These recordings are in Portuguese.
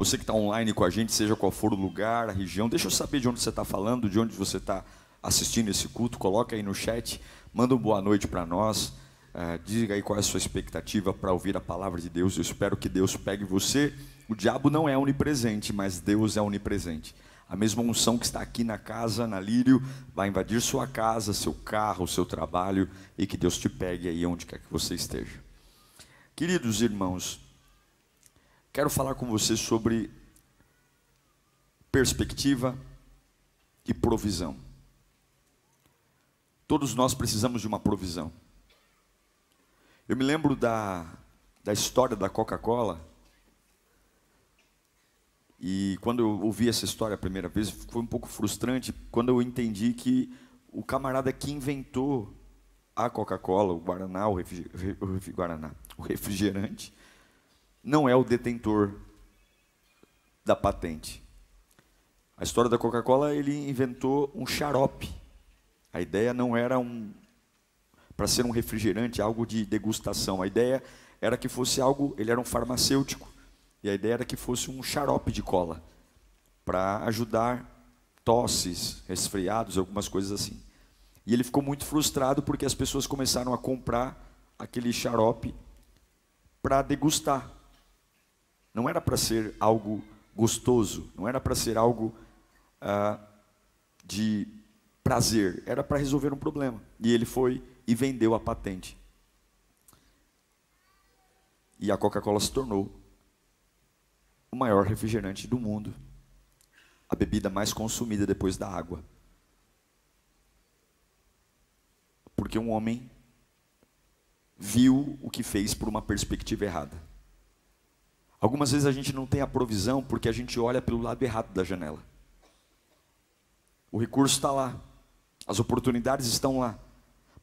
Você que está online com a gente, seja qual for o lugar, a região, deixa eu saber de onde você está falando, de onde você está assistindo esse culto. Coloca aí no chat, manda uma boa noite para nós. Diga aí qual é a sua expectativa para ouvir a palavra de Deus. Eu espero que Deus pegue você. O diabo não é onipresente, mas Deus é onipresente. A mesma unção que está aqui na casa, na Lírio, vai invadir sua casa, seu carro, seu trabalho, e que Deus te pegue aí onde quer que você esteja. Queridos irmãos, quero falar com você sobre perspectiva e provisão. Todos nós precisamos de uma provisão. Eu me lembro da história da Coca-Cola. E quando eu ouvi essa história a primeira vez, foi um pouco frustrante quando eu entendi que o camarada que inventou a Coca-Cola, o Guaraná, o refrigerante, não é o detentor da patente. A história da Coca-Cola, ele inventou um xarope. A ideia não era para ser um refrigerante, algo de degustação. A ideia era que fosse algo, ele era um farmacêutico. E a ideia era que fosse um xarope de cola, para ajudar tosses, resfriados, algumas coisas assim. E ele ficou muito frustrado porque as pessoas começaram a comprar aquele xarope para degustar. Não era para ser algo gostoso, não era para ser algo de prazer, era para resolver um problema. E ele foi e vendeu a patente. E a Coca-Cola se tornou o maior refrigerante do mundo, a bebida mais consumida depois da água. Porque um homem viu o que fez por uma perspectiva errada. Algumas vezes a gente não tem a provisão porque a gente olha pelo lado errado da janela. O recurso está lá, as oportunidades estão lá,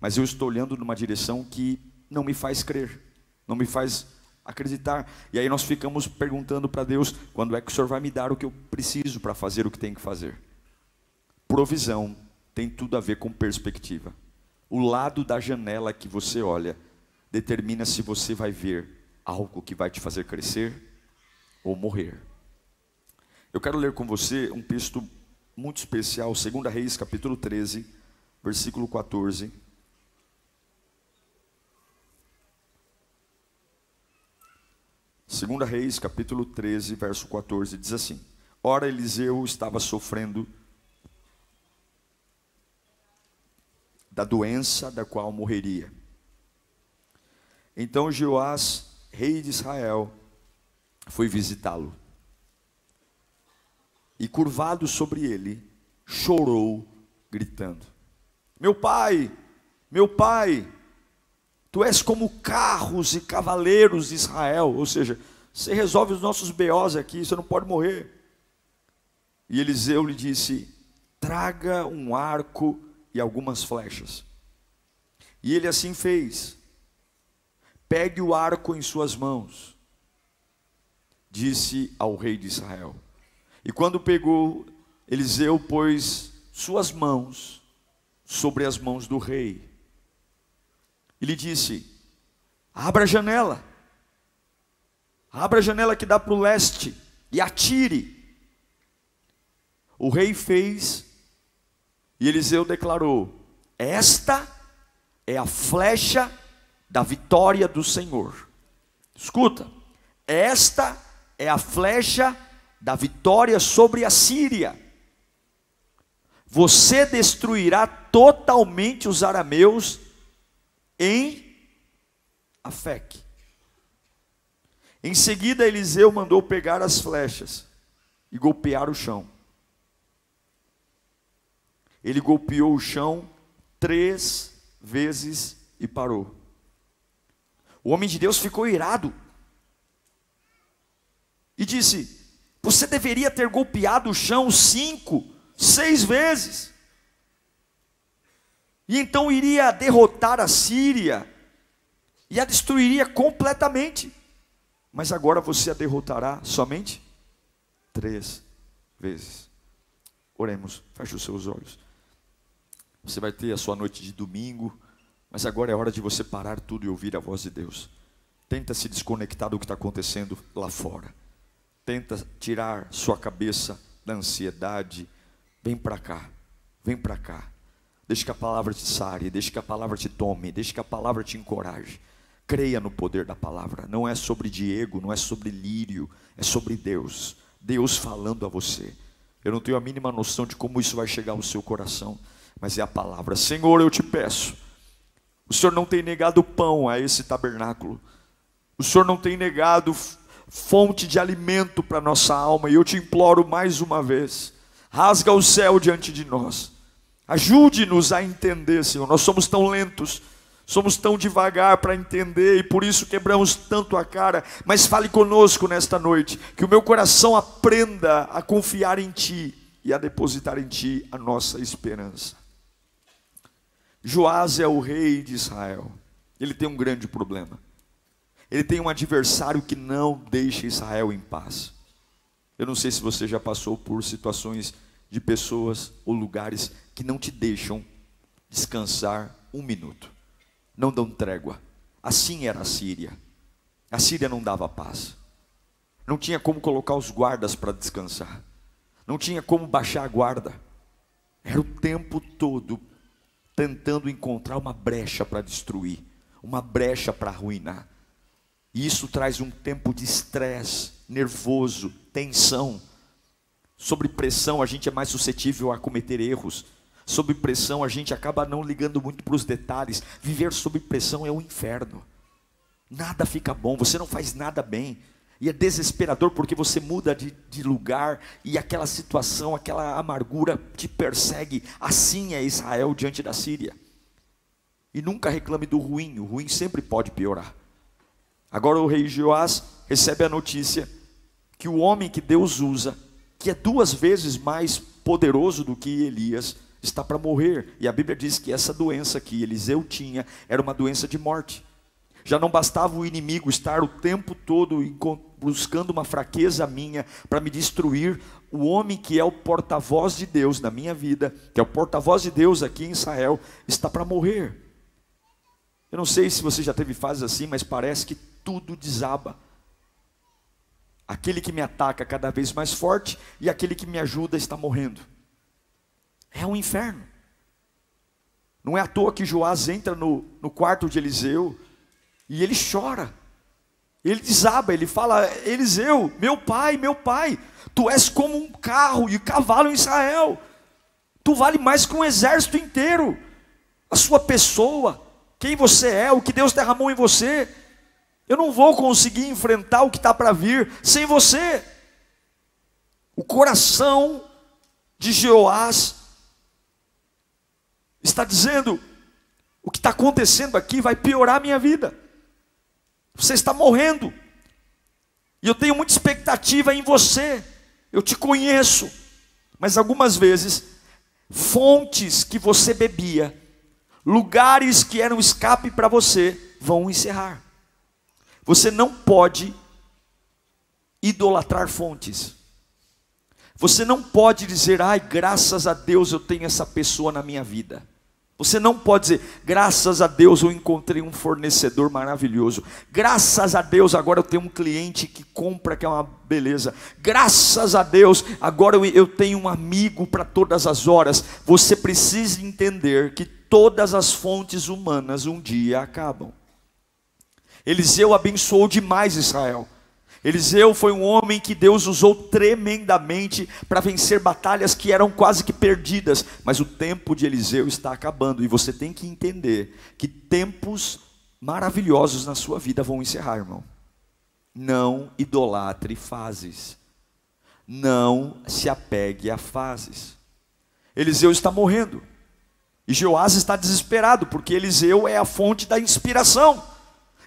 mas eu estou olhando numa direção que não me faz crer, não me faz acreditar. E aí nós ficamos perguntando para Deus: quando é que o Senhor vai me dar o que eu preciso para fazer o que tenho que fazer? Provisão tem tudo a ver com perspectiva. O lado da janela que você olha determina se você vai ver algo que vai te fazer crescer ou morrer. Eu quero ler com você um texto muito especial, 2 Reis, capítulo 13, versículo 14. 2 Reis, capítulo 13, verso 14, diz assim: Ora, Eliseu estava sofrendo da doença da qual morreria. Então Joás, rei de Israel, foi visitá-lo. E curvado sobre ele, chorou, gritando: meu pai, tu és como carros e cavaleiros de Israel. Ou seja, você resolve os nossos BOs aqui, você não pode morrer. E Eliseu lhe disse: traga um arco e algumas flechas. E ele assim fez. Pegue o arco em suas mãos, disse ao rei de Israel. E quando pegou, Eliseu pôs suas mãos sobre as mãos do rei. E lhe disse: abra a janela que dá para o leste, e atire. O rei fez, e Eliseu declarou: esta é a flecha da vitória do Senhor. Escuta, esta é a flecha da vitória sobre a Síria. Você destruirá totalmente os arameus em Afec. Em seguida, Eliseu mandou pegar as flechas e golpear o chão. Ele golpeou o chão 3 vezes e parou. O homem de Deus ficou irado e disse: você deveria ter golpeado o chão 5, 6 vezes. E então iria derrotar a Síria e a destruiria completamente. Mas agora você a derrotará somente 3 vezes. Oremos, feche os seus olhos. Você vai ter a sua noite de domingo, mas agora é hora de você parar tudo e ouvir a voz de Deus. Tenta se desconectar do que está acontecendo lá fora. tenta tirar sua cabeça da ansiedade, vem para cá, vem para cá. Deixa que a palavra te sare, deixa que a palavra te tome, deixa que a palavra te encoraje. Creia no poder da palavra. Não é sobre Diego, não é sobre Lírio, é sobre Deus. Deus falando a você. Eu não tenho a mínima noção de como isso vai chegar ao seu coração, mas é a palavra. Senhor, eu te peço, o Senhor não tem negado pão a esse tabernáculo, o Senhor não tem negado fonte de alimento para nossa alma, e eu te imploro mais uma vez, rasga o céu diante de nós, ajude-nos a entender, Senhor. Nós somos tão lentos, somos tão devagar para entender, e por isso quebramos tanto a cara. Mas fale conosco nesta noite, que o meu coração aprenda a confiar em Ti e a depositar em Ti a nossa esperança. Joás é o rei de Israel. Ele tem um grande problema. Ele tem um adversário que não deixa Israel em paz. Eu não sei se você já passou por situações de pessoas ou lugares que não te deixam descansar um minuto, não dão trégua. Assim era a Síria. A Síria não dava paz, não tinha como colocar os guardas para descansar, não tinha como baixar a guarda, era o tempo todo tentando encontrar uma brecha para destruir, uma brecha para arruinar. E isso traz um tempo de estresse, nervoso, tensão. Sob pressão a gente é mais suscetível a cometer erros. Sob pressão a gente acaba não ligando muito para os detalhes. Viver sob pressão é um inferno. Nada fica bom, você não faz nada bem. E é desesperador porque você muda de lugar e aquela situação, aquela amargura te persegue. Assim é Israel diante da Síria. E nunca reclame do ruim, o ruim sempre pode piorar. Agora o rei Joás recebe a notícia que o homem que Deus usa, que é 2 vezes mais poderoso do que Elias, está para morrer. E a Bíblia diz que essa doença que Eliseu tinha era uma doença de morte. Já não bastava o inimigo estar o tempo todo buscando uma fraqueza minha para me destruir. O homem que é o porta-voz de Deus na minha vida, que é o porta-voz de Deus aqui em Israel, está para morrer. Eu não sei se você já teve fases assim, mas parece que tudo desaba. Aquele que me ataca cada vez mais forte e aquele que me ajuda está morrendo. É um inferno. Não é à toa que Joás entra no quarto de Eliseu e ele chora. Ele desaba, ele fala: Eliseu, meu pai, tu és como um carro e cavalo em Israel. Tu vale mais que um exército inteiro. A sua pessoa, quem você é, o que Deus derramou em você. Eu não vou conseguir enfrentar o que está para vir sem você. O coração de Joás está dizendo: o que está acontecendo aqui vai piorar a minha vida. Você está morrendo. E eu tenho muita expectativa em você. Eu te conheço. Mas algumas vezes, fontes que você bebia, lugares que eram escape para você, vão encerrar. Você não pode idolatrar fontes. Você não pode dizer: ai, graças a Deus eu tenho essa pessoa na minha vida. Você não pode dizer: graças a Deus eu encontrei um fornecedor maravilhoso. Graças a Deus agora eu tenho um cliente que compra, que é uma beleza. Graças a Deus agora eu tenho um amigo para todas as horas. Você precisa entender que todas as fontes humanas um dia acabam. Eliseu abençoou demais Israel. Eliseu foi um homem que Deus usou tremendamente para vencer batalhas que eram quase que perdidas. Mas o tempo de Eliseu está acabando. E você tem que entender que tempos maravilhosos na sua vida vão encerrar, irmão. Não idolatre fases. Não se apegue a fases. Eliseu está morrendo. E Joás está desesperado, porque Eliseu é a fonte da inspiração.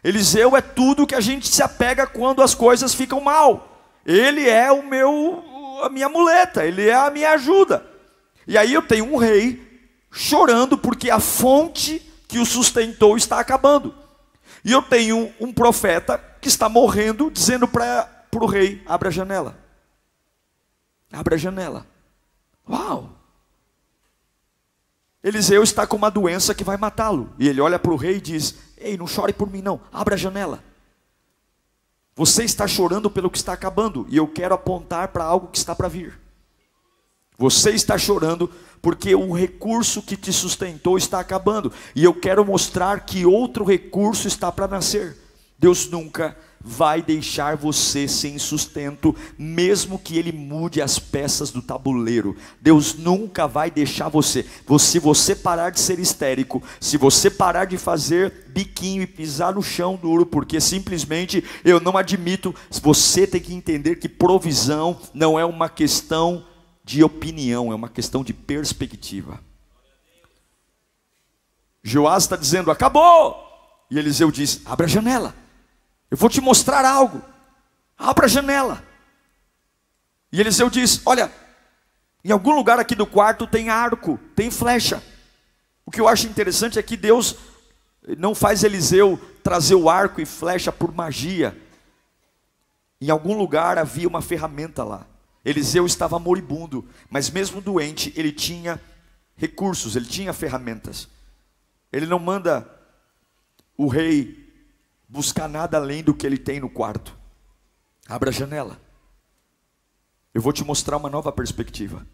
Eliseu é tudo que a gente se apega quando as coisas ficam mal. Ele é a minha muleta, ele é a minha ajuda. E aí eu tenho um rei chorando porque a fonte que o sustentou está acabando. E eu tenho um profeta que está morrendo, dizendo para o rei: abra a janela. Abra a janela. Uau! Eliseu está com uma doença que vai matá-lo. E ele olha para o rei e diz: ei, não chore por mim não, abra a janela. Você está chorando pelo que está acabando, e eu quero apontar para algo que está para vir. Você está chorando porque o recurso que te sustentou está acabando, e eu quero mostrar que outro recurso está para nascer. Deus nunca vai deixar você sem sustento, mesmo que Ele mude as peças do tabuleiro. Deus nunca vai deixar você. Se você parar de ser histérico, se você parar de fazer biquinho e pisar no chão duro, porque simplesmente eu não admito, você tem que entender que provisão não é uma questão de opinião, é uma questão de perspectiva. Joás está dizendo, acabou, e Eliseu diz, abre a janela, eu vou te mostrar algo, abra a janela. E Eliseu diz, olha, em algum lugar aqui do quarto tem arco, tem flecha. O que eu acho interessante é que Deus não faz Eliseu trazer o arco e flecha por magia. Em algum lugar havia uma ferramenta lá. Eliseu estava moribundo, mas mesmo doente, ele tinha recursos, ele tinha ferramentas. Ele não manda o rei buscar nada além do que ele tem no quarto. Abra a janela. Eu vou te mostrar uma nova perspectiva.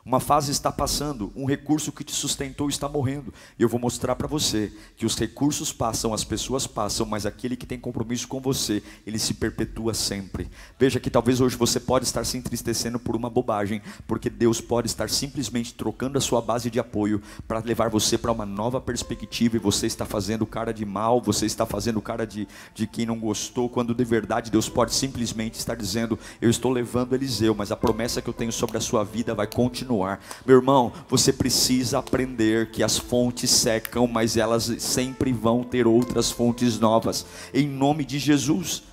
Uma fase está passando, um recurso que te sustentou está morrendo. E eu vou mostrar para você que os recursos passam, as pessoas passam, mas aquele que tem compromisso com você, ele se perpetua sempre. Veja que talvez hoje você pode estar se entristecendo por uma bobagem, porque Deus pode estar simplesmente trocando a sua base de apoio para levar você para uma nova perspectiva, e você está fazendo cara de mal, você está fazendo cara de quem não gostou, quando de verdade Deus pode simplesmente estar dizendo, eu estou levando Eliseu, mas a promessa que eu tenho sobre a sua vida vai continuar. Meu irmão, você precisa aprender que as fontes secam, mas elas sempre vão ter outras fontes novas, em nome de Jesus.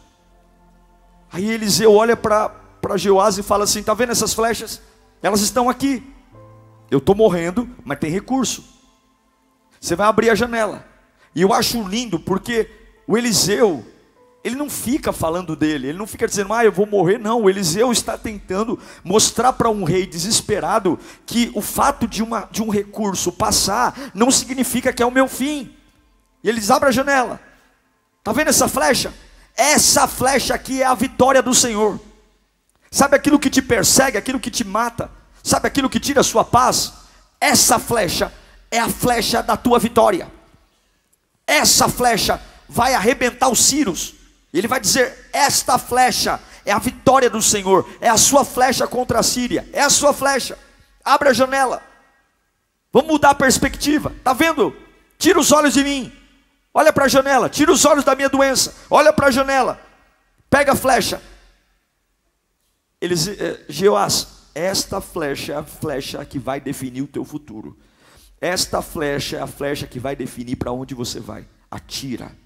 Aí Eliseu olha para Joás e fala assim, está vendo essas flechas? Elas estão aqui, eu estou morrendo, mas tem recurso. Você vai abrir a janela. E eu acho lindo, porque o Eliseu, ele não fica falando dele, ele não fica dizendo, eu vou morrer, não. O Eliseu está tentando mostrar para um rei desesperado que o fato de um recurso passar não significa que é o meu fim. E eles abrem a janela. Está vendo essa flecha? Essa flecha aqui é a vitória do Senhor. Sabe aquilo que te persegue, aquilo que te mata? Sabe aquilo que tira a sua paz? Essa flecha é a flecha da tua vitória. Essa flecha vai arrebentar os ciros. Ele vai dizer, esta flecha é a vitória do Senhor, é a sua flecha contra a Síria, é a sua flecha. Abre a janela, vamos mudar a perspectiva, está vendo? Tira os olhos de mim, olha para a janela, tira os olhos da minha doença, olha para a janela, pega a flecha. Joás, esta flecha é a flecha que vai definir o teu futuro. Esta flecha é a flecha que vai definir para onde você vai. Atira.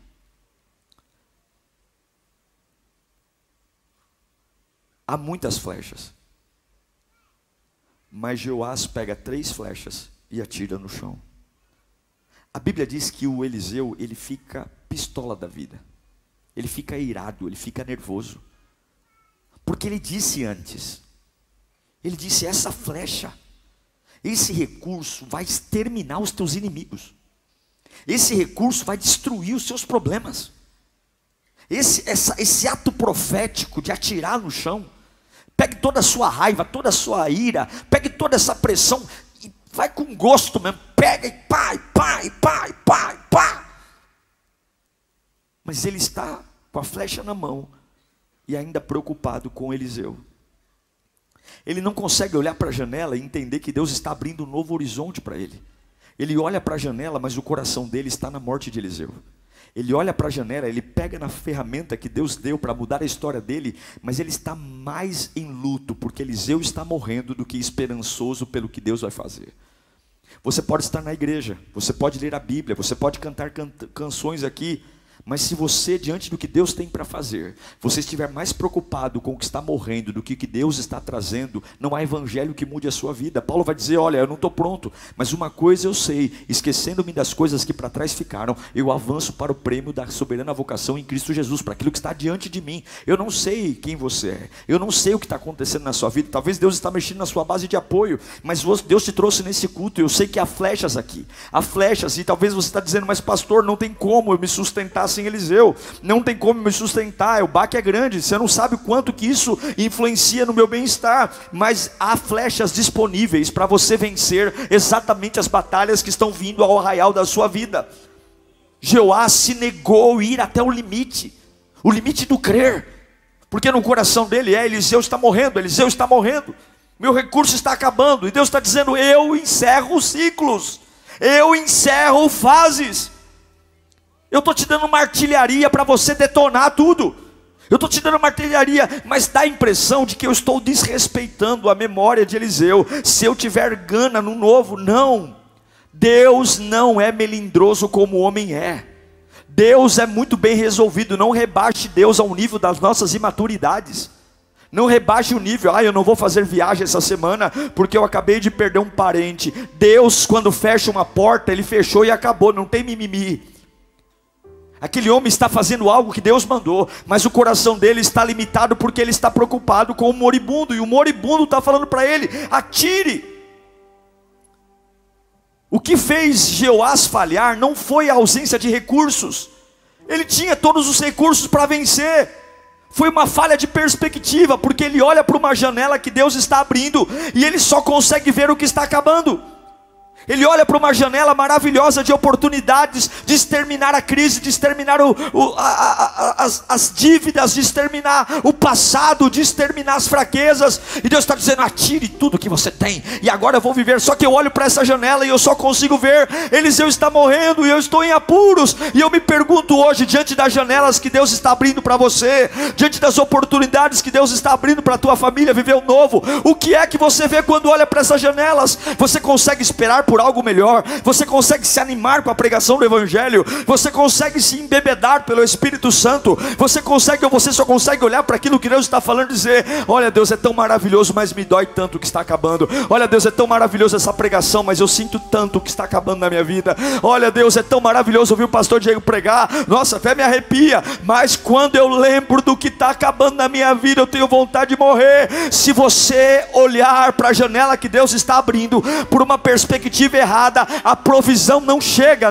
Há muitas flechas, mas Joás pega 3 flechas e atira no chão. A Bíblia diz que o Eliseu, ele fica pistola da vida, ele fica irado, ele fica nervoso, porque ele disse antes, ele disse, essa flecha, esse recurso vai exterminar os teus inimigos, esse recurso vai destruir os seus problemas, esse ato profético de atirar no chão, pegue toda a sua raiva, toda a sua ira, pegue toda essa pressão e vai com gosto mesmo, pega e pá, e pá, e pá, e pá, e pá. Mas ele está com a flecha na mão e ainda preocupado com Eliseu. Ele não consegue olhar para a janela e entender que Deus está abrindo um novo horizonte para ele. Ele olha para a janela, mas o coração dele está na morte de Eliseu. Ele olha para a janela, ele pega na ferramenta que Deus deu para mudar a história dele, mas ele está mais em luto, porque Eliseu está morrendo, do que esperançoso pelo que Deus vai fazer. Você pode estar na igreja, você pode ler a Bíblia, você pode cantar canções aqui, mas se você, diante do que Deus tem para fazer, você estiver mais preocupado com o que está morrendo do que o que Deus está trazendo, não há evangelho que mude a sua vida. Paulo vai dizer, olha, eu não estou pronto, mas uma coisa eu sei, esquecendo-me das coisas que para trás ficaram, eu avanço para o prêmio da soberana vocação em Cristo Jesus, para aquilo que está diante de mim. Eu não sei quem você é, eu não sei o que está acontecendo na sua vida, talvez Deus está mexendo na sua base de apoio, mas Deus te trouxe nesse culto, eu sei que há flechas aqui, há flechas, e talvez você está dizendo, mas pastor, não tem como eu me sustentar sem Eliseu, não tem como me sustentar, o baque é grande, você não sabe o quanto que isso influencia no meu bem-estar, mas há flechas disponíveis para você vencer exatamente as batalhas que estão vindo ao arraial da sua vida. Jeoás se negou a ir até o limite do crer, porque no coração dele Eliseu está morrendo, meu recurso está acabando, e Deus está dizendo: eu encerro ciclos, eu encerro fases, eu estou te dando uma artilharia para você detonar tudo, eu estou te dando uma artilharia, mas dá a impressão de que eu estou desrespeitando a memória de Eliseu, se eu tiver gana no novo. Não, Deus não é melindroso como o homem é, Deus é muito bem resolvido. Não rebaixe Deus ao nível das nossas imaturidades, não rebaixe o nível: eu não vou fazer viagem essa semana porque eu acabei de perder um parente. Deus, quando fecha uma porta, Ele fechou e acabou, não tem mimimi. Aquele homem está fazendo algo que Deus mandou, mas o coração dele está limitado porque ele está preocupado com o moribundo, e o moribundo está falando para ele: atire. O que fez Jeoás falhar não foi a ausência de recursos, ele tinha todos os recursos para vencer. Foi uma falha de perspectiva, porque ele olha para uma janela que Deus está abrindo, e ele só consegue ver o que está acabando. Ele olha para uma janela maravilhosa de oportunidades, de exterminar a crise, de exterminar as dívidas, de exterminar o passado, de exterminar as fraquezas. E Deus está dizendo: atire tudo que você tem, e agora eu vou viver. Só que eu olho para essa janela e eu só consigo ver Eliseu está morrendo, e eu estou em apuros. E eu me pergunto hoje, diante das janelas que Deus está abrindo para você, diante das oportunidades que Deus está abrindo para a tua família viver o novo, o que é que você vê quando olha para essas janelas? Você consegue esperar por algo melhor? Você consegue se animar com a pregação do Evangelho? Você consegue se embebedar pelo Espírito Santo? Você consegue, ou você só consegue olhar para aquilo que Deus está falando e dizer: olha, Deus, é tão maravilhoso, mas me dói tanto que está acabando. Olha, Deus, é tão maravilhoso essa pregação, mas eu sinto tanto que está acabando na minha vida. Olha, Deus, é tão maravilhoso ouvir o pastor Diego pregar, nossa, até me arrepia, mas quando eu lembro do que está acabando na minha vida, eu tenho vontade de morrer. Se você olhar para a janela que Deus está abrindo por uma perspectiva errada, a provisão não chega.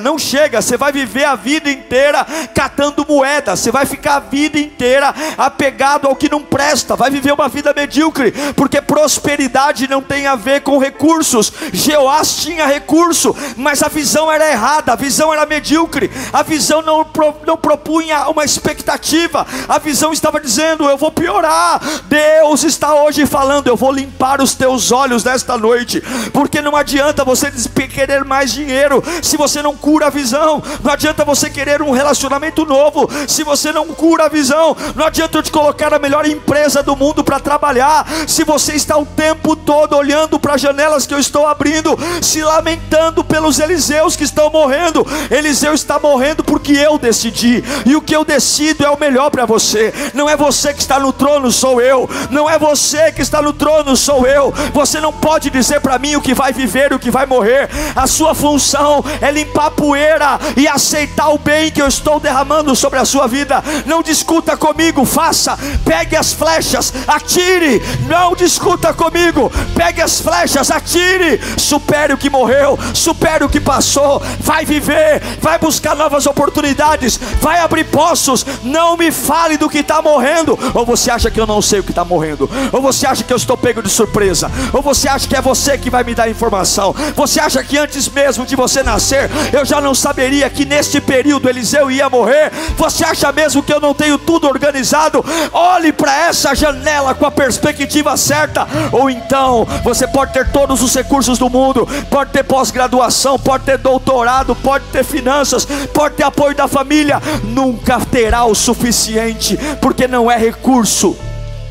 Você vai viver a vida inteira catando moeda, você vai ficar a vida inteira apegado ao que não presta, vai viver uma vida medíocre, porque prosperidade não tem a ver com recursos. Jeoás tinha recurso, mas a visão era errada, a visão era medíocre, a visão não propunha uma expectativa, a visão estava dizendo: eu vou piorar. Deus está hoje falando: eu vou limpar os teus olhos nesta noite, porque não adianta você querer mais dinheiro se você não cura a visão, não adianta você querer um relacionamento novo se você não cura a visão, não adianta eu te colocar a melhor empresa do mundo para trabalhar se você está o tempo todo olhando para as janelas que eu estou abrindo, se lamentando pelos Eliseus que estão morrendo. Eliseu está morrendo porque eu decidi, e o que eu decido é o melhor para você. Não é você que está no trono, sou eu. Não é você que está no trono, sou eu. Você não pode dizer para mim o que vai viver e o que vai morrer. A sua função é limpar a poeira e aceitar o bem que eu estou derramando sobre a sua vida. Não discuta comigo, faça. Pegue as flechas, atire. Não discuta comigo, pegue as flechas, atire. Supere o que morreu, supere o que passou. Vai viver, vai buscar novas oportunidades, vai abrir poços. Não me fale do que está morrendo. Ou você acha que eu não sei o que está morrendo? Ou você acha que eu estou pego de surpresa? Ou você acha que é você que vai me dar informação? Você acha que antes mesmo de você nascer eu já não saberia que neste período Eliseu ia morrer? Você acha mesmo que eu não tenho tudo organizado? Olhe para essa janela com a perspectiva certa. Ou então você pode ter todos os recursos do mundo, pode ter pós-graduação, pode ter doutorado, pode ter finanças, pode ter apoio da família, nunca terá o suficiente, porque não é recurso,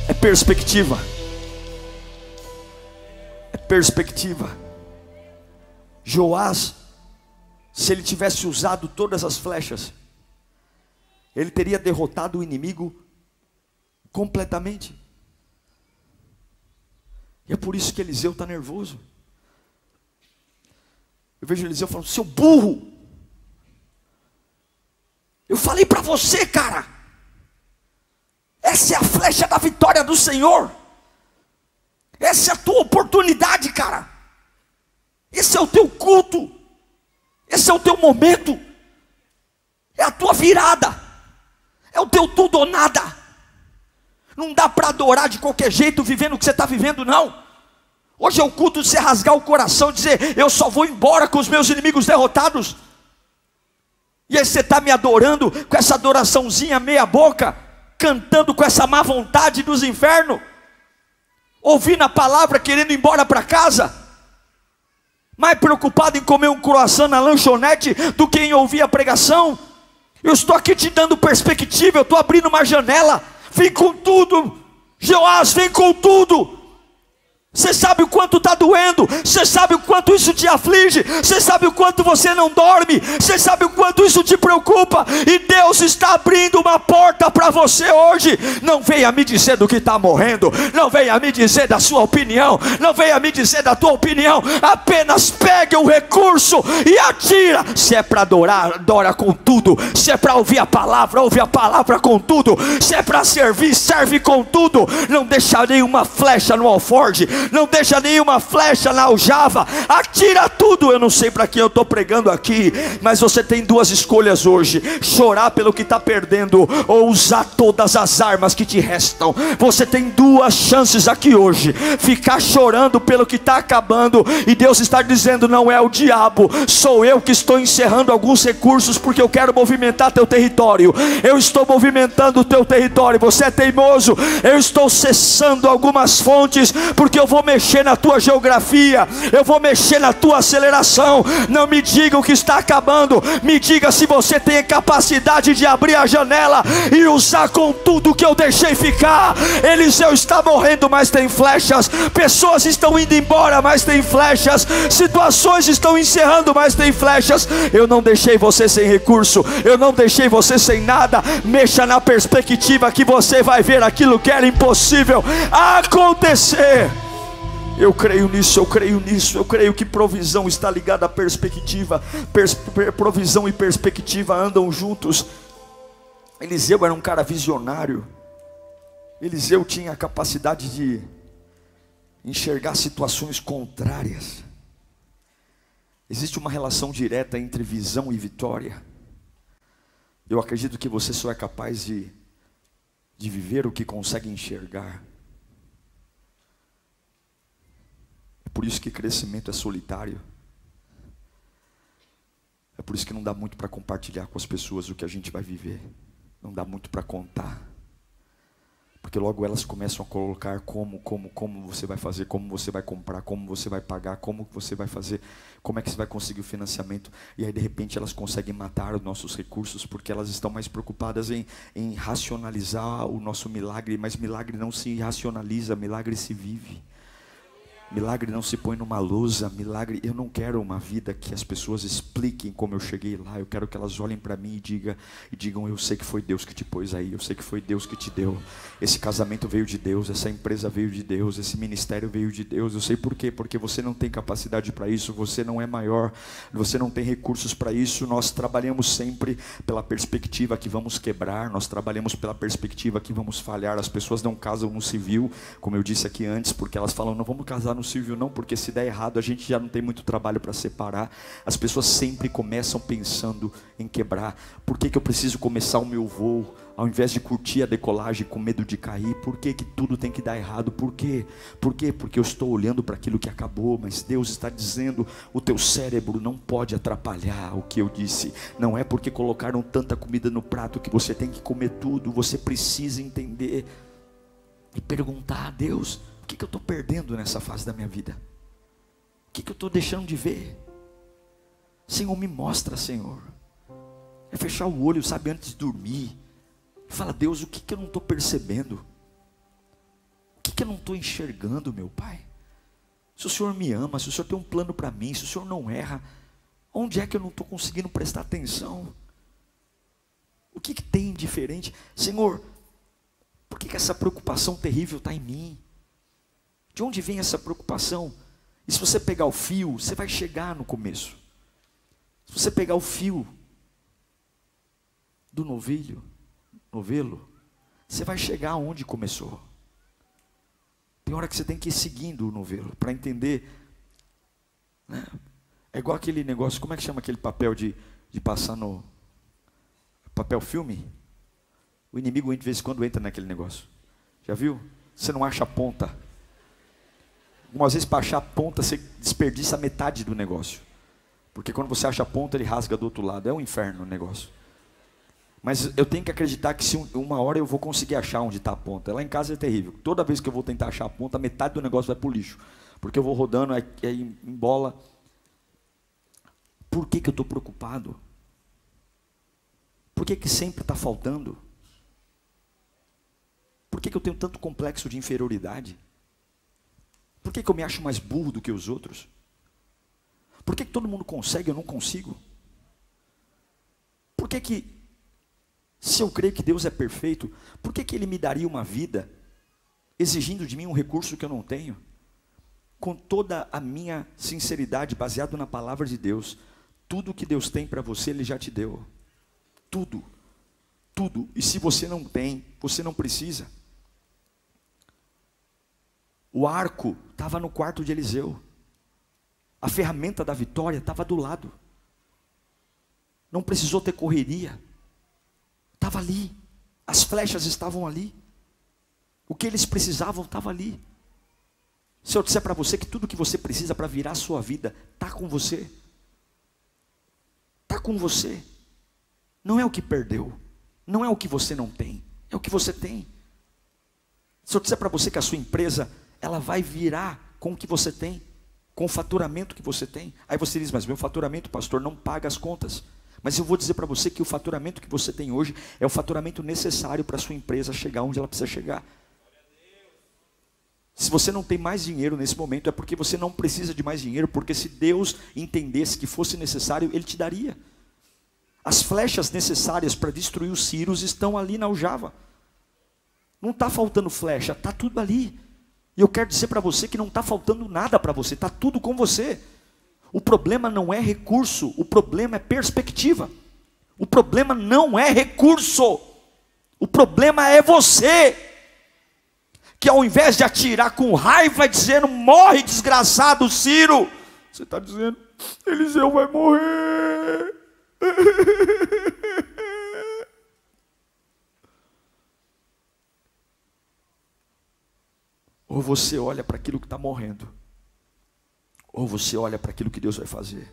é perspectiva. É perspectiva. Joás, se ele tivesse usado todas as flechas, ele teria derrotado o inimigo completamente. E é por isso que Eliseu está nervoso. Eu vejo Eliseu falando: seu burro, eu falei para você, cara, essa é a flecha da vitória do Senhor, essa é a tua oportunidade, cara, esse é o teu culto, esse é o teu momento. É a tua virada. É o teu tudo ou nada. Não dá para adorar de qualquer jeito, vivendo o que você está vivendo, não. Hoje é o culto de você rasgar o coração e dizer: eu só vou embora com os meus inimigos derrotados. E aí você está me adorando com essa adoraçãozinha meia boca, cantando com essa má vontade dos infernos, ouvindo a palavra, querendo ir embora para casa, mais preocupado em comer um croissant na lanchonete do que em ouvir a pregação. Eu estou aqui te dando perspectiva, eu estou abrindo uma janela. Vem com tudo, Joás, vem com tudo. Você sabe o quanto está doendo, você sabe o quanto isso te aflige, você sabe o quanto você não dorme, você sabe o quanto isso te preocupa, e Deus está abrindo uma porta para você hoje. Não venha me dizer do que está morrendo, não venha me dizer da sua opinião, não venha me dizer da tua opinião, apenas pegue o recurso e atira. Se é para adorar, adora com tudo. Se é para ouvir a palavra, ouve a palavra com tudo. Se é para servir, serve com tudo. Não deixa nenhuma flecha no alforge, não deixa nenhuma flecha na aljava, atira tudo. Eu não sei para quem eu estou pregando aqui, mas você tem duas escolhas hoje: chorar pelo que está perdendo, ou usar todas as armas que te restam. Você tem duas chances aqui hoje: ficar chorando pelo que está acabando, e Deus está dizendo: não é o diabo, sou eu que estou encerrando alguns recursos, porque eu quero movimentar teu território. Eu estou movimentando o teu território. Você é teimoso, eu estou cessando algumas fontes, porque eu vou mexer na tua geografia, eu vou mexer na tua aceleração. Não me diga o que está acabando, me diga se você tem a capacidade de abrir a janela e usar com tudo que eu deixei ficar. Eliseu está morrendo, mas tem flechas. Pessoas estão indo embora, mas tem flechas. Situações estão encerrando, mas tem flechas. Eu não deixei você sem recurso, eu não deixei você sem nada. Mexa na perspectiva que você vai ver aquilo que era impossível acontecer. Eu creio nisso, eu creio nisso. Eu creio que provisão está ligada à perspectiva. Provisão e perspectiva andam juntos. Eliseu era um cara visionário. Eliseu tinha a capacidade de enxergar situações contrárias. Existe uma relação direta entre visão e vitória. Eu acredito que você só é capaz de viver o que consegue enxergar. É por isso que crescimento é solitário. É por isso que não dá muito para compartilhar com as pessoas o que a gente vai viver. Não dá muito para contar. Porque logo elas começam a colocar como você vai fazer, como você vai comprar, como você vai pagar, como você vai fazer, como é que você vai conseguir o financiamento. E aí de repente elas conseguem matar os nossos recursos, porque elas estão mais preocupadas em racionalizar o nosso milagre. Mas milagre não se racionaliza, milagre se vive. Milagre não se põe numa lousa. Milagre, eu não quero uma vida que as pessoas expliquem como eu cheguei lá. Eu quero que elas olhem para mim e digam: eu sei que foi Deus que te pôs aí, eu sei que foi Deus que te deu. Esse casamento veio de Deus, essa empresa veio de Deus, esse ministério veio de Deus. Eu sei por quê, porque você não tem capacidade para isso, você não é maior, você não tem recursos para isso. Nós trabalhamos sempre pela perspectiva que vamos quebrar, nós trabalhamos pela perspectiva que vamos falhar. As pessoas não casam no civil, como eu disse aqui antes, porque elas falam: não vamos casar no civil não, porque se der errado a gente já não tem muito trabalho para separar. As pessoas sempre começam pensando em quebrar. Por que eu preciso começar o meu voo ao invés de curtir a decolagem com medo de cair? Por que tudo tem que dar errado? Por quê? Porque eu estou olhando para aquilo que acabou. Mas Deus está dizendo: o teu cérebro não pode atrapalhar o que eu disse. Não é porque colocaram tanta comida no prato que você tem que comer tudo. Você precisa entender e perguntar a Deus: o que eu estou perdendo nessa fase da minha vida? O que eu estou deixando de ver? Senhor, me mostra, Senhor. É fechar o olho, sabe, antes de dormir. Fala: Deus, o que eu não estou percebendo? O que eu não estou enxergando, meu Pai? Se o Senhor me ama, se o Senhor tem um plano para mim, se o Senhor não erra, onde é que eu não estou conseguindo prestar atenção? O que tem diferente? Senhor, por que essa preocupação terrível está em mim? De onde vem essa preocupação? E se você pegar o fio, você vai chegar no começo. Se você pegar o fio do novelo, você vai chegar onde começou. Tem hora que você tem que ir seguindo o novelo para entender, né? É igual aquele negócio, como é que chama aquele papel de passar no... papel filme, o inimigo de vez em quando entra naquele negócio. Já viu? Você não acha a ponta. Algumas vezes para achar a ponta você desperdiça metade do negócio. Porque quando você acha a ponta ele rasga do outro lado. É um inferno o negócio. Mas eu tenho que acreditar que se uma hora eu vou conseguir achar onde está a ponta. Lá em casa é terrível. Toda vez que eu vou tentar achar a ponta, metade do negócio vai para o lixo. Porque eu vou rodando, aí embola. Por que eu estou preocupado? Por que sempre está faltando? Por que eu tenho tanto complexo de inferioridade? Por que eu me acho mais burro do que os outros? Por que todo mundo consegue e eu não consigo? Por que se eu creio que Deus é perfeito, por que Ele me daria uma vida exigindo de mim um recurso que eu não tenho? Com toda a minha sinceridade, baseado na palavra de Deus, tudo que Deus tem para você, Ele já te deu. Tudo. Tudo. E se você não tem, você não precisa. O arco estava no quarto de Eliseu. A ferramenta da vitória estava do lado. Não precisou ter correria. Estava ali. As flechas estavam ali. O que eles precisavam estava ali. Se eu disser para você que tudo que você precisa para virar a sua vida está com você. Está com você. Não é o que perdeu. Não é o que você não tem. É o que você tem. Se eu disser para você que a sua empresa, ela vai virar com o que você tem, com o faturamento que você tem. Aí você diz, mas meu faturamento, pastor, não paga as contas. Mas eu vou dizer para você que o faturamento que você tem hoje é o faturamento necessário para a sua empresa chegar onde ela precisa chegar. Se você não tem mais dinheiro nesse momento, é porque você não precisa de mais dinheiro, porque se Deus entendesse que fosse necessário, Ele te daria. As flechas necessárias para destruir os sírios estão ali na aljava. Não está faltando flecha, está tudo ali. E eu quero dizer para você que não está faltando nada para você, está tudo com você. O problema não é recurso, o problema é perspectiva. O problema não é recurso, o problema é você. Que ao invés de atirar com raiva, dizendo, morre desgraçado Ciro, você está dizendo, Eliseu vai morrer. Ou você olha para aquilo que está morrendo, ou você olha para aquilo que Deus vai fazer.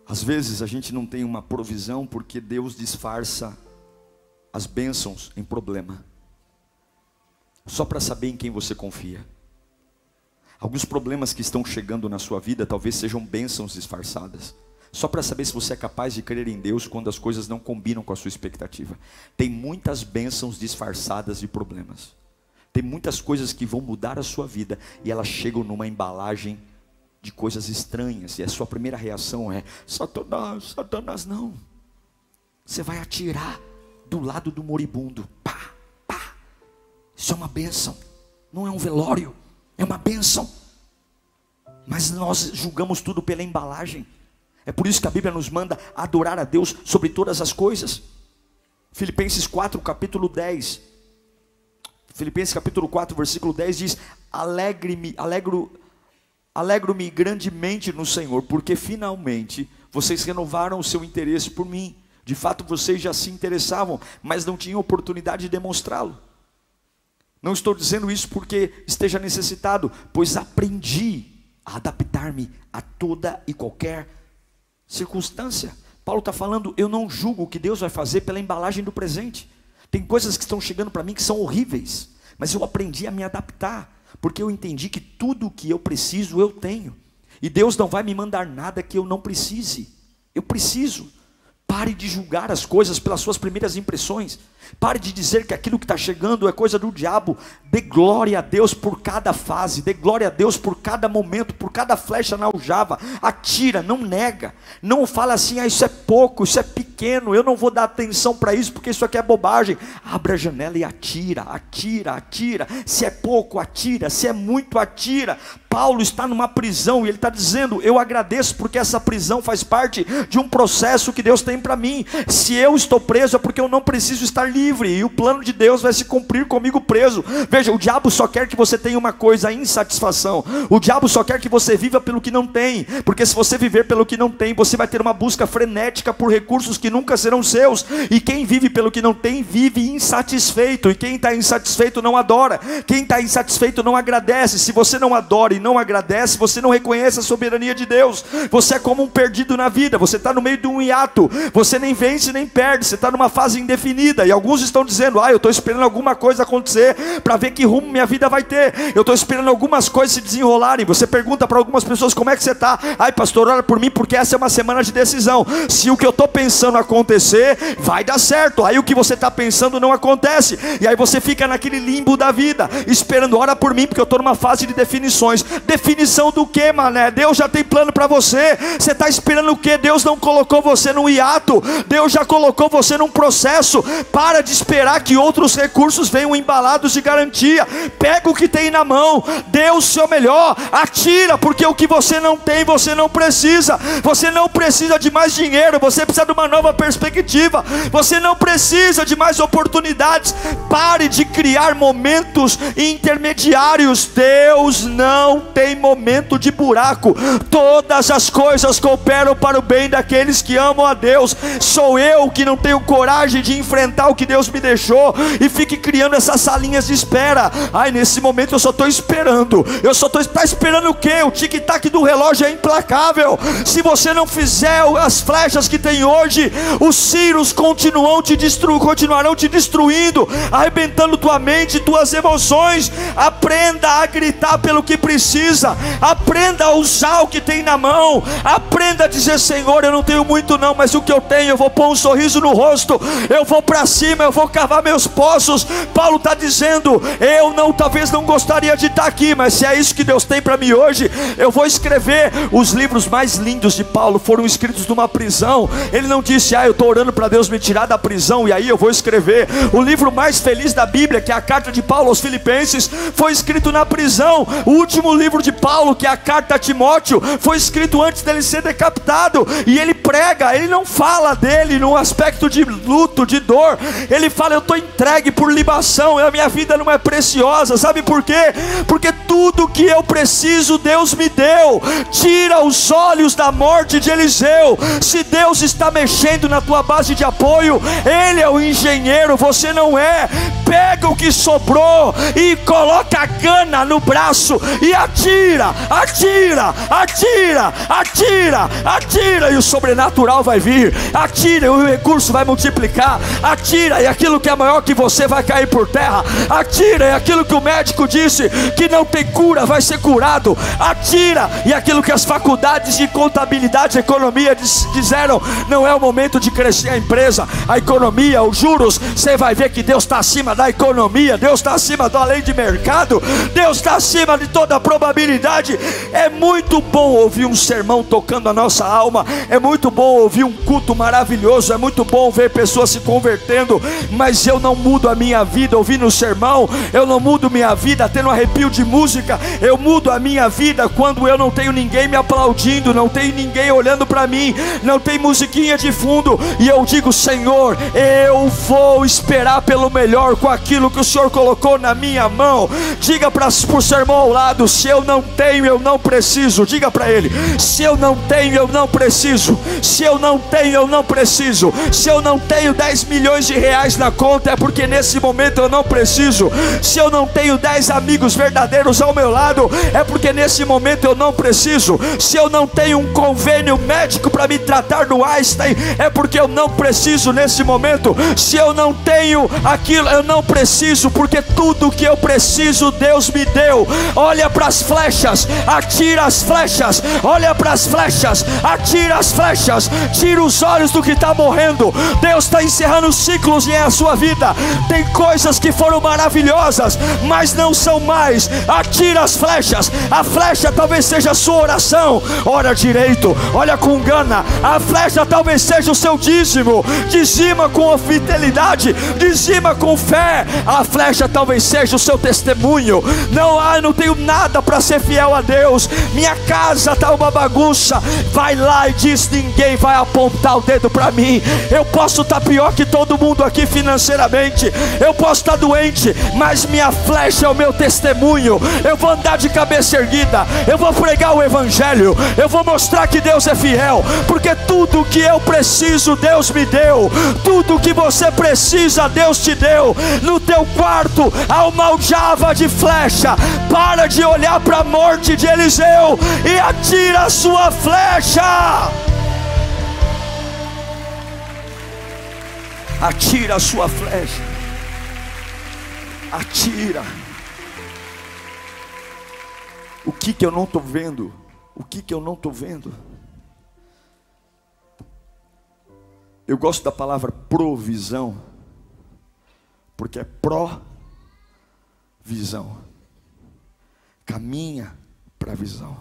Às vezes a gente não tem uma provisão porque Deus disfarça as bênçãos em problema, só para saber em quem você confia. Alguns problemas que estão chegando na sua vida talvez sejam bênçãos disfarçadas, só para saber se você é capaz de crer em Deus quando as coisas não combinam com a sua expectativa. Tem muitas bênçãos disfarçadas de problemas. Tem muitas coisas que vão mudar a sua vida e elas chegam numa embalagem de coisas estranhas. E a sua primeira reação é, Satanás, Satanás não. Você vai atirar do lado do moribundo. Pá, pá. Isso é uma bênção. Não é um velório, é uma bênção. Mas nós julgamos tudo pela embalagem. É por isso que a Bíblia nos manda adorar a Deus sobre todas as coisas. Filipenses 4, capítulo 10. Filipenses capítulo 4, versículo 10 diz, alegro-me grandemente no Senhor, porque finalmente vocês renovaram o seu interesse por mim. De fato vocês já se interessavam, mas não tinham oportunidade de demonstrá-lo. Não estou dizendo isso porque esteja necessitado, pois aprendi a adaptar-me a toda e qualquer circunstância. Paulo está falando, eu não julgo o que Deus vai fazer pela embalagem do presente. Tem coisas que estão chegando para mim que são horríveis, mas eu aprendi a me adaptar, porque eu entendi que tudo o que eu preciso eu tenho, e Deus não vai me mandar nada que eu não precise. Eu preciso. Pare de julgar as coisas pelas suas primeiras impressões. Pare de dizer que aquilo que está chegando é coisa do diabo. Dê glória a Deus por cada fase. Dê glória a Deus por cada momento, por cada flecha na aljava. Atira, não nega. Não fala assim, isso é pouco, isso é pequeno, eu não vou dar atenção para isso porque isso aqui é bobagem. Abra a janela e atira, atira, atira. Se é pouco, atira. Se é muito, atira. Paulo está numa prisão e ele está dizendo, eu agradeço porque essa prisão faz parte de um processo que Deus tem para mim. Se eu estou preso é porque eu não preciso estar livre, e o plano de Deus vai se cumprir comigo preso. Veja, o diabo só quer que você tenha uma coisa, a insatisfação. O diabo só quer que você viva pelo que não tem, porque se você viver pelo que não tem, você vai ter uma busca frenética por recursos que nunca serão seus. E quem vive pelo que não tem, vive insatisfeito. E quem está insatisfeito não adora. Quem está insatisfeito não agradece. Se você não adora e não agradece, você não reconhece a soberania de Deus. Você é como um perdido na vida. Você está no meio de um hiato. Você nem vence nem perde. Você está numa fase indefinida. E alguns estão dizendo: eu estou esperando alguma coisa acontecer para ver que rumo minha vida vai ter. Eu estou esperando algumas coisas se desenrolarem. Você pergunta para algumas pessoas: como é que você está? Ai, pastor, ora por mim, porque essa é uma semana de decisão. Se o que eu estou pensando acontecer, vai dar certo. Aí o que você está pensando não acontece. E aí você fica naquele limbo da vida, esperando. Ora por mim, porque eu estou numa fase de definições. Definição do que, mané? Deus já tem plano para você. Você está esperando o que? Deus não colocou você num hiato. Deus já colocou você num processo. Para de esperar que outros recursos venham embalados de garantia. Pega o que tem na mão, dê o seu melhor, atira, porque o que você não tem, você não precisa. Você não precisa de mais dinheiro, você precisa de uma nova perspectiva. Você não precisa de mais oportunidades. Pare de criar momentos intermediários. Deus não tem momento de buraco. Todas as coisas cooperam para o bem daqueles que amam a Deus. Sou eu que não tenho coragem de enfrentar o que Deus me deixou e fique criando essas salinhas de espera. Ai, nesse momento eu só estou esperando. Está esperando o quê? O tic-tac do relógio é implacável. Se você não fizer as flechas que tem hoje, os ciros continuarão te destruindo, arrebentando tua mente, tuas emoções. Aprenda a gritar pelo que precisa. Aprenda a usar o que tem na mão. Aprenda a dizer: Senhor, eu não tenho muito não, mas o que eu tenho, eu vou pôr um sorriso no rosto. Eu vou para cima, eu vou cavar meus poços. Paulo está dizendo: talvez não gostaria de estar aqui, mas se é isso que Deus tem para mim hoje, eu vou escrever. Os livros mais lindos de Paulo foram escritos numa prisão. Ele não disse: eu estou orando para Deus me tirar da prisão e aí eu vou escrever. O livro mais feliz da Bíblia, que é a carta de Paulo aos Filipenses, foi escrito na prisão. O último livro de Paulo, que é a carta a Timóteo, foi escrito antes dele ser decapitado. E ele prega, ele não fala dele num aspecto de luto, de dor. Ele fala: eu estou entregue por libação, a minha vida não é preciosa. Sabe por quê? Porque tudo que eu preciso Deus me deu. Tira os olhos da morte de Eliseu. Se Deus está mexendo na tua base de apoio, Ele é o engenheiro, você não é. Pega o que sobrou e coloca a gana no braço e atira, atira, atira, atira, atira, e o sobrenatural vai vir. Atira e o recurso vai multiplicar. Atira e aquilo que é maior que você vai cair por terra. Atira e aquilo que o médico disse que não tem cura vai ser curado. Atira e aquilo que as faculdades de contabilidade e economia disseram: não é o momento de crescer a empresa, a economia, os juros. Você vai ver que Deus está acima da economia, Deus está acima da lei de mercado, Deus está acima de toda a probabilidade. É muito bom ouvir um sermão tocando a nossa alma, é muito bom ouvir um culto maravilhoso, é muito bom ver pessoas se convertendo, mas eu não mudo a minha vida ouvindo um sermão. Eu não mudo minha vida tendo arrepio de música. Eu mudo a minha vida quando eu não tenho ninguém me aplaudindo, não tem ninguém olhando para mim, não tem musiquinha de fundo, e eu digo: Senhor, eu vou esperar pelo melhor com aquilo que o Senhor colocou na minha mão. Diga para o seu irmão ao lado: se eu não tenho, eu não preciso. Diga para ele: se eu não tenho, eu não preciso. Se eu não tenho, eu não preciso. Se eu não tenho 10 milhões de reais na conta, é porque nesse momento eu não preciso. Se eu não tenho 10 amigos verdadeiros ao meu lado, é porque nesse momento eu não preciso. Se eu não tenho um convênio médico para me tratar no Einstein, é porque eu não preciso nesse momento. Se eu não tenho aquilo, eu não preciso, porque tudo que eu preciso Deus me deu. Olha para as flechas, atira as flechas. Olha para as flechas, atira as flechas. Tira os olhos do que está morrendo. Deus está encerrando ciclos em a sua vida. Tem coisas que foram maravilhosas, mas não são mais. Atira as flechas. A flecha talvez seja a sua oração. Ora direito, olha com gana. A flecha talvez seja o seu dízimo. Dizima com fidelidade, dizima com fé. A flecha talvez seja o seu testemunho. Não tenho nada para ser fiel a Deus, minha casa está uma bagunça. Vai lá e diz: ninguém vai apontar o dedo para mim. Eu posso estar pior que todo mundo quebrado aqui financeiramente, eu posso estar doente, mas minha flecha é o meu testemunho. Eu vou andar de cabeça erguida, eu vou pregar o evangelho, eu vou mostrar que Deus é fiel, porque tudo que eu preciso Deus me deu, tudo que você precisa Deus te deu. No teu quarto há uma aljava de flecha. Para de olhar para a morte de Eliseu e atira a sua flecha. Atira a sua flecha. Atira. O que eu não estou vendo? O que eu não estou vendo? Eu gosto da palavra provisão, porque é pró-visão. Caminha para a visão.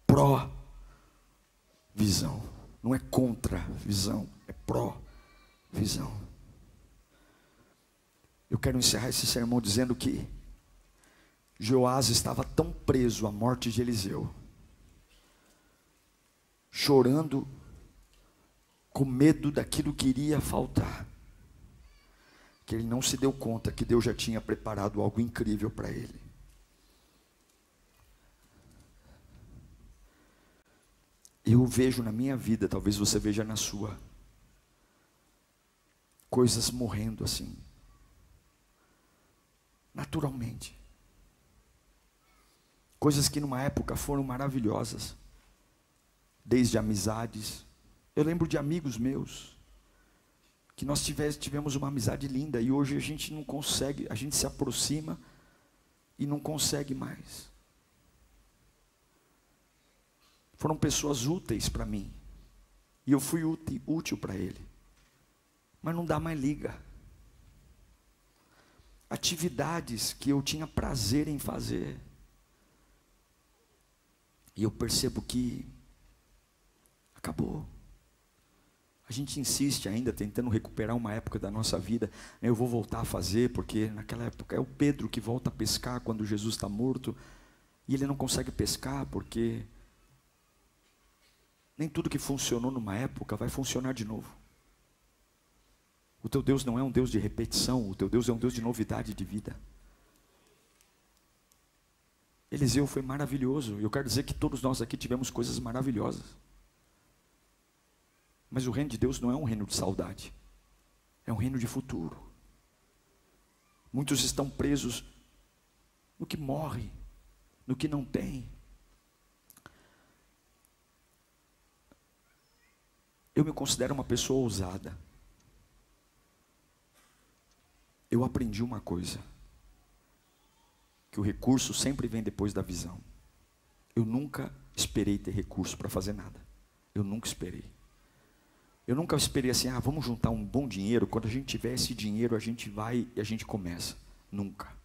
Pró-visão. Não é contra-visão, é pró-visão. Eu quero encerrar esse sermão dizendo que Joás estava tão preso à morte de Eliseu, chorando, com medo daquilo que iria faltar, que ele não se deu conta que Deus já tinha preparado algo incrível para ele. Eu vejo na minha vida, talvez você veja na sua, coisas morrendo assim, naturalmente. Coisas que numa época foram maravilhosas, desde amizades. Eu lembro de amigos meus, que nós tivemos uma amizade linda, e hoje a gente não consegue, a gente se aproxima e não consegue mais. Foram pessoas úteis para mim, e eu fui útil para ele, mas não dá mais liga. Atividades que eu tinha prazer em fazer, e eu percebo que acabou. A gente insiste ainda tentando recuperar uma época da nossa vida. Eu vou voltar a fazer, porque naquela época é o Pedro que volta a pescar quando Jesus está morto, e ele não consegue pescar porque nem tudo que funcionou numa época vai funcionar de novo. O teu Deus não é um Deus de repetição, o teu Deus é um Deus de novidade de vida. Eliseu foi maravilhoso, e eu quero dizer que todos nós aqui tivemos coisas maravilhosas. Mas o reino de Deus não é um reino de saudade, é um reino de futuro. Muitos estão presos no que morre, no que não tem. Eu me considero uma pessoa ousada. Eu aprendi uma coisa, que o recurso sempre vem depois da visão. Eu nunca esperei ter recurso para fazer nada. Eu nunca esperei. Eu nunca esperei assim, vamos juntar um bom dinheiro, quando a gente tiver esse dinheiro a gente vai e a gente começa. Nunca.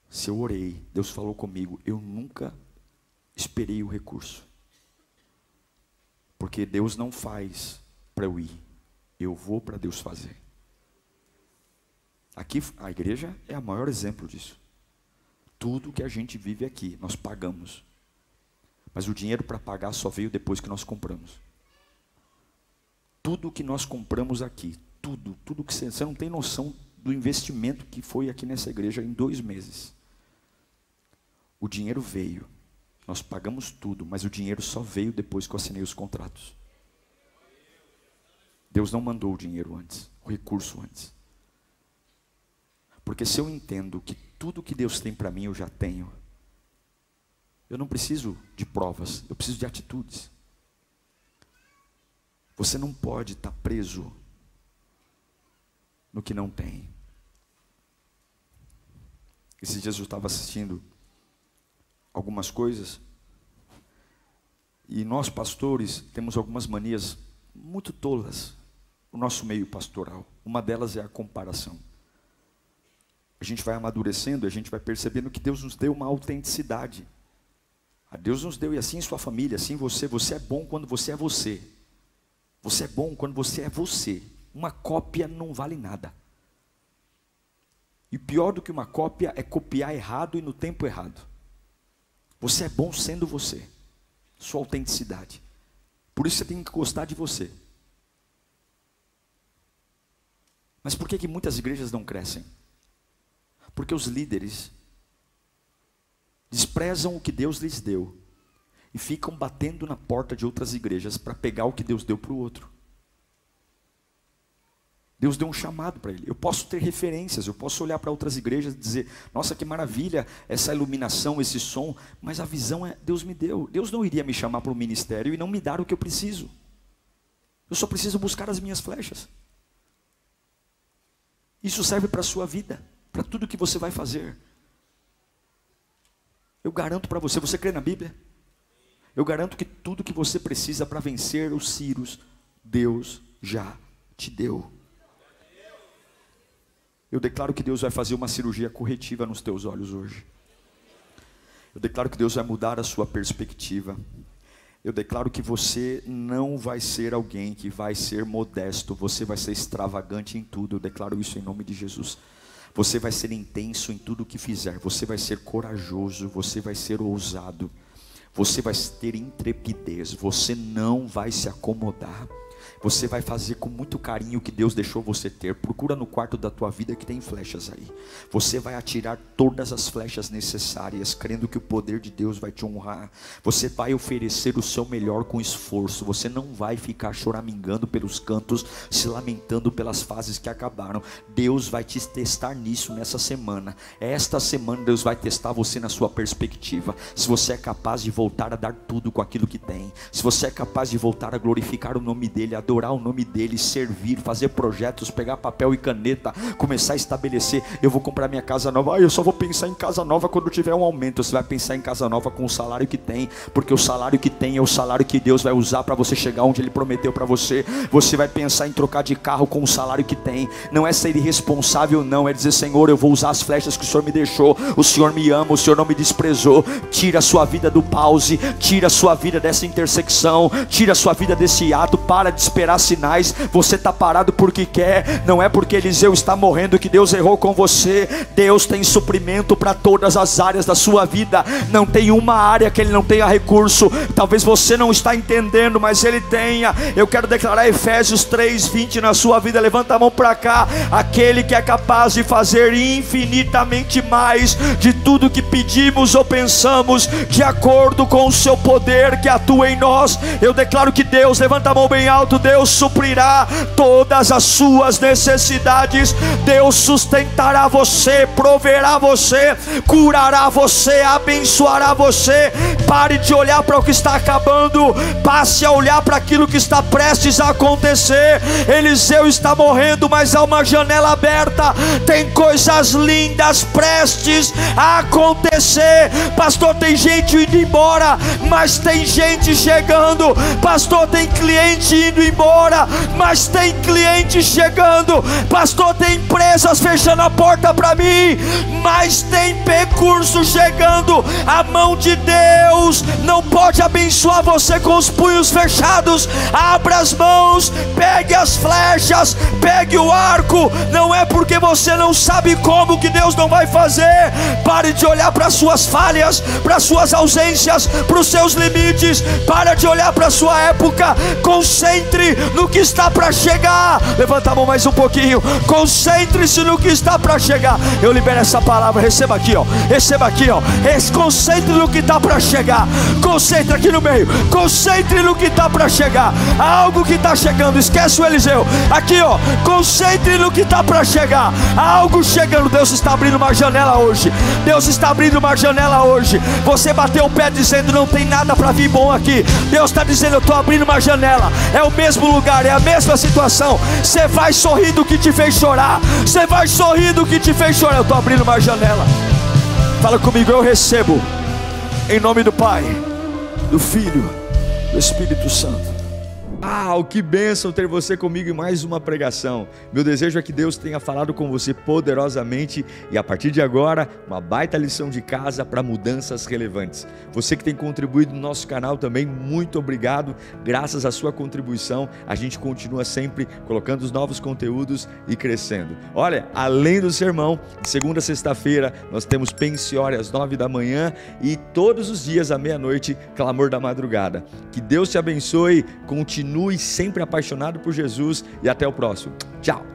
Se eu orei, Deus falou comigo, eu nunca esperei o recurso. Porque Deus não faz para eu ir, eu vou para Deus fazer. Aqui a igreja é o maior exemplo disso. Tudo que a gente vive aqui, nós pagamos. Mas o dinheiro para pagar só veio depois que nós compramos. Tudo que nós compramos aqui, tudo que você não tem noção do investimento que foi aqui nessa igreja em 2 meses. O dinheiro veio, nós pagamos tudo, mas o dinheiro só veio depois que eu assinei os contratos. Deus não mandou o dinheiro antes, o recurso antes. Porque se eu entendo que tudo que Deus tem para mim eu já tenho, eu não preciso de provas, eu preciso de atitudes. Você não pode estar preso no que não tem. Esses dias eu estava assistindo algumas coisas, e nós pastores temos algumas manias muito tolas no nosso meio pastoral. Uma delas é a comparação. A gente vai amadurecendo, a gente vai percebendo que Deus nos deu uma autenticidade. A Deus nos deu, e assim sua família, assim você é bom quando você é você. Você é bom quando você é você. Uma cópia não vale nada. E pior do que uma cópia é copiar errado e no tempo errado. Você é bom sendo você. Sua autenticidade. Por isso você tem que gostar de você. Mas por que muitas igrejas não crescem? Porque os líderes desprezam o que Deus lhes deu e ficam batendo na porta de outras igrejas para pegar o que Deus deu para o outro. Deus deu um chamado para ele. Eu posso ter referências, eu posso olhar para outras igrejas e dizer: nossa, que maravilha, essa iluminação, esse som. Mas a visão Deus me deu. Deus não iria me chamar para o ministério e não me dar o que eu preciso. Eu só preciso buscar as minhas flechas. Isso serve para a sua vida, para tudo que você vai fazer. Eu garanto para você, você crê na Bíblia? Eu garanto que tudo que você precisa para vencer os Círios, Deus já te deu. Eu declaro que Deus vai fazer uma cirurgia corretiva nos teus olhos hoje. Eu declaro que Deus vai mudar a sua perspectiva. Eu declaro que você não vai ser alguém que vai ser modesto, você vai ser extravagante em tudo. Eu declaro isso em nome de Jesus. Você vai ser intenso em tudo o que fizer, você vai ser corajoso, você vai ser ousado, você vai ter intrepidez, você não vai se acomodar. Você vai fazer com muito carinho o que Deus deixou você ter. Procura no quarto da tua vida que tem flechas aí. Você vai atirar todas as flechas necessárias, crendo que o poder de Deus vai te honrar. Você vai oferecer o seu melhor com esforço. Você não vai ficar choramingando pelos cantos, se lamentando pelas fases que acabaram. Deus vai te testar nisso nessa semana. Esta semana Deus vai testar você na sua perspectiva. Se você é capaz de voltar a dar tudo com aquilo que tem. Se você é capaz de voltar a glorificar o nome dEle, adorar o nome dEle, servir, fazer projetos, pegar papel e caneta, começar a estabelecer: eu vou comprar minha casa nova, eu só vou pensar em casa nova quando tiver um aumento. Você vai pensar em casa nova com o salário que tem, porque o salário que tem é o salário que Deus vai usar para você chegar onde Ele prometeu para você. Você vai pensar em trocar de carro com o salário que tem. Não é ser irresponsável não, é dizer: Senhor, eu vou usar as flechas que o Senhor me deixou, o Senhor me ama, o Senhor não me desprezou. Tira a sua vida do pause, tira a sua vida dessa intersecção, tira a sua vida desse ato, para de esperar sinais. Você está parado porque quer, não é porque Eliseu está morrendo que Deus errou com você. Deus tem suprimento para todas as áreas da sua vida. Não tem uma área que Ele não tenha recurso. Talvez você não está entendendo, mas Ele tenha. Eu quero declarar Efésios 3:20 na sua vida. Levanta a mão para cá. Aquele que é capaz de fazer infinitamente mais de tudo que pedimos ou pensamos, de acordo com o seu poder que atua em nós. Eu declaro que Deus, levanta a mão bem alto, Deus suprirá todas as suas necessidades. Deus sustentará você, proverá você, curará você, abençoará você. Pare de olhar para o que está acabando, passe a olhar para aquilo que está prestes a acontecer. Eliseu está morrendo, mas há uma janela aberta. Tem coisas lindas prestes a acontecer. Pastor, tem gente indo embora, mas tem gente chegando. Pastor, tem cliente indo embora, mas tem cliente chegando. Pastor, tem empresas fechando a porta para mim, mas tem recurso chegando. A mão de Deus não pode abençoar você com os punhos fechados. Abra as mãos, pegue as flechas, pegue o arco. Não é porque você não sabe como que Deus não vai fazer. Pare de olhar para suas falhas, para suas ausências, para os seus limites. Para de olhar para sua época. Concentre no que está para chegar. Levanta a mão mais um pouquinho. Concentre-se no que está para chegar. Eu libero essa palavra. Receba aqui, ó. Receba aqui, ó. Concentre no que está para chegar. Concentre aqui no meio. Concentre no que está para chegar. Há algo que está chegando. Esquece o Eliseu. Aqui, ó. Concentre no que está para chegar. Há algo chegando. Deus está abrindo uma janela hoje. Deus está abrindo uma janela hoje. Você bateu o pé dizendo: não tem nada para vir bom aqui. Deus está dizendo: eu estou abrindo uma janela. É o mesmo lugar, é a mesma situação. Você vai sorrir do que te fez chorar. Você vai sorrir do que te fez chorar. Eu estou abrindo uma janela. Fala comigo: eu recebo em nome do Pai, do Filho, do Espírito Santo. Que bênção ter você comigo em mais uma pregação. Meu desejo é que Deus tenha falado com você poderosamente e a partir de agora, uma baita lição de casa para mudanças relevantes. Você que tem contribuído no nosso canal também, muito obrigado. Graças à sua contribuição, a gente continua sempre colocando os novos conteúdos e crescendo. Olha, além do sermão, de segunda a sexta-feira, nós temos Pensiore às 9 da manhã e todos os dias à meia-noite, Clamor da Madrugada. Que Deus te abençoe, continue sempre apaixonado por Jesus e até o próximo. Tchau!